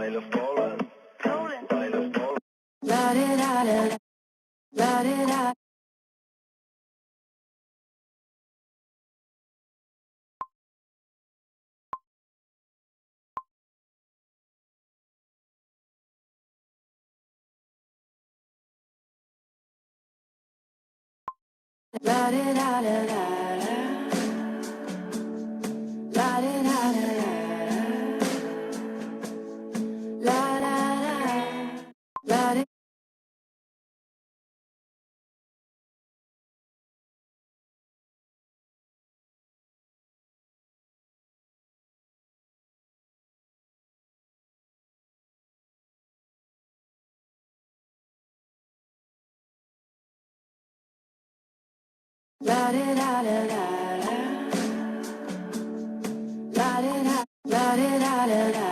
La di da da, la di da. La di da da da, la di da da da, la da da, la di. La di da da da, la di da, la di da da da.